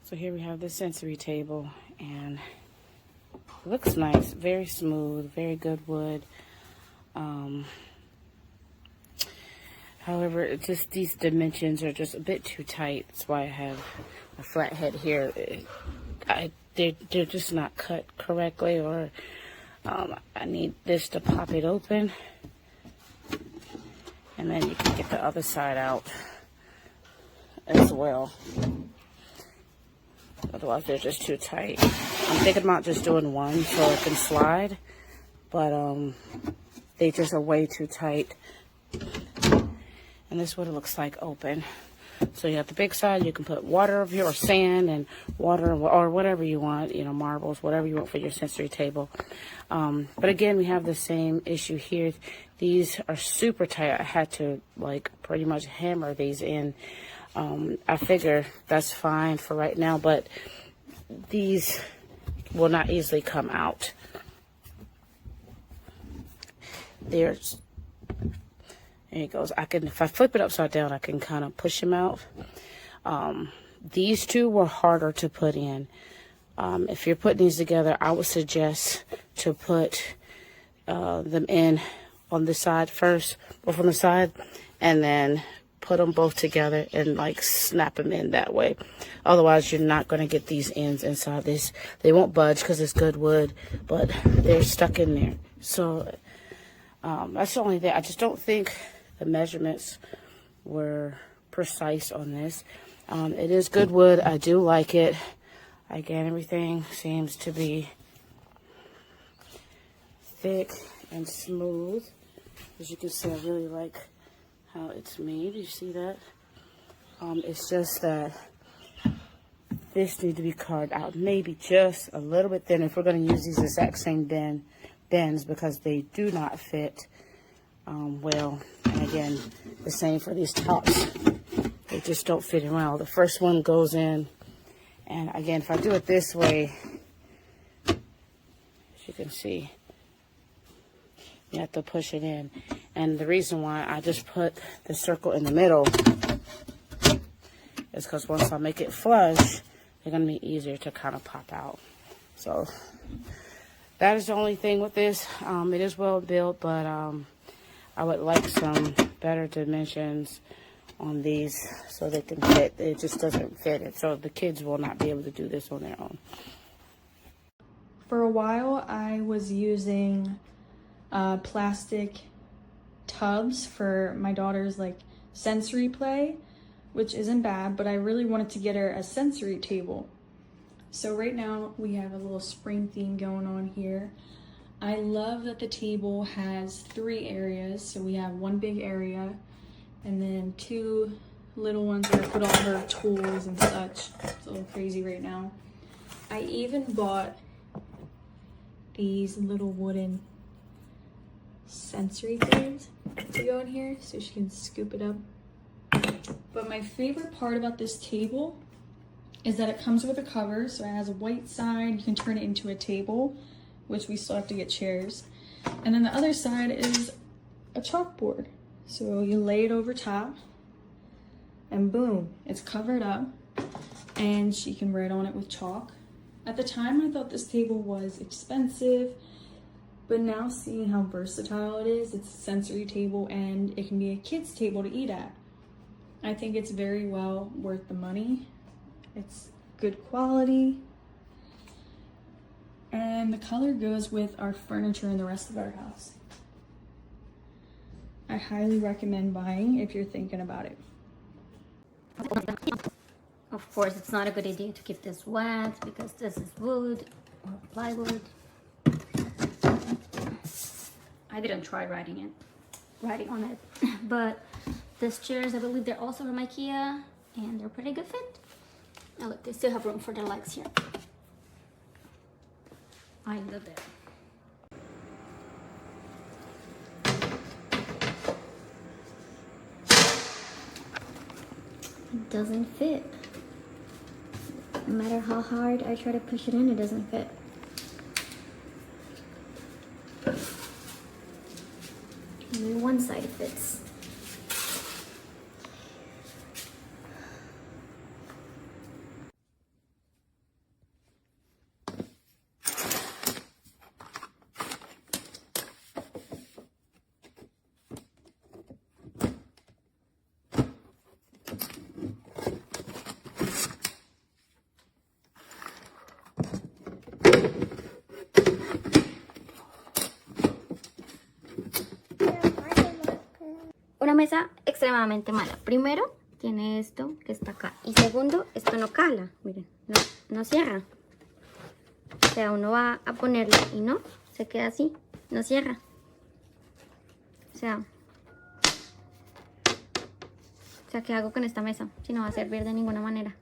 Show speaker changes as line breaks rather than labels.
So here we have the sensory table, and it looks nice, very smooth, very good wood. However, it's just these dimensions are just a bit too tight. That's why I have a flat head here. They're just not cut correctly, or I need this to pop it open, and then you can get the other side out as well. Otherwise, they're just too tight. I'm thinking about just doing one so it can slide, but they just are way too tight. And this is what it looks like open. So you have the big side. You can put water of your sand and water or whatever you want, you know, marbles, whatever you want for your sensory table. But again, we have the same issue here. These are super tight. I had to like pretty much hammer these in. I figure that's fine for right now, but these will not easily come out. There it goes. If I flip it upside down, I can kind of push them out. These two were harder to put in. If you're putting these together, I would suggest to put them in on the side first, or from the side, and then put them both together and like snap them in that way. Otherwise, you're not going to get these ends inside this. They won't budge because it's good wood, but they're stuck in there. So that's the only thing. I just don't think the measurements were precise on this. It is good wood. I do like it. Again, everything seems to be thick and smooth. As you can see, I really like how it's made. You see that? It's just that this needs to be carved out maybe just a little bit thinner if we're going to use these exact same bends, because they do not fit well. And again, the same for these tops. They just don't fit in well. The first one goes in, and again, if I do it this way, as you can see, you have to push it in. And the reason why I just put the circle in the middle is because once I make it flush, they're going to be easier to kind of pop out. So that is the only thing with this. It is well built, but I would like some better dimensions on these so they can fit. It just doesn't fit it. So the kids will not be able to do this on their own.
For a while, I was using plastic tubs for my daughter's like sensory play, which isn't bad, but I really wanted to get her a sensory table. So right now we have a little spring theme going on here. I love that the table has 3 areas. So we have one big area and then 2 little ones where I put all her tools and such. It's a little crazy right now. I even bought these little wooden sensory things to go in here so she can scoop it up. But my favorite part about this table is that it comes with a cover, so it has a white side. You can turn it into a table, which we still have to get chairs, and then the other side is a chalkboard. So you lay it over top and boom, it's covered up and she can write on it with chalk. At the time I thought this table was expensive, but now seeing how versatile it is, it's a sensory table and it can be a kid's table to eat at. I think it's very well worth the money. It's good quality. And the color goes with our furniture and the rest of our house. I highly recommend buying if you're thinking about it.
Of course, it's not a good idea to keep this wet because this is wood or plywood. I didn't try writing on it, but these chairs, I believe they're also from IKEA and they're pretty good fit. Now look, they still have room for their legs here. I love it. It doesn't fit. No matter how hard I try to push it in, it doesn't fit. Only one side fits. mesa extremadamente mala. Primero, tiene esto que está acá. Y segundo, esto no cala. Miren, no cierra. O sea, uno va a ponerlo y no, se queda así, no cierra. O sea, ¿qué hago con esta mesa? Si no va a servir de ninguna manera.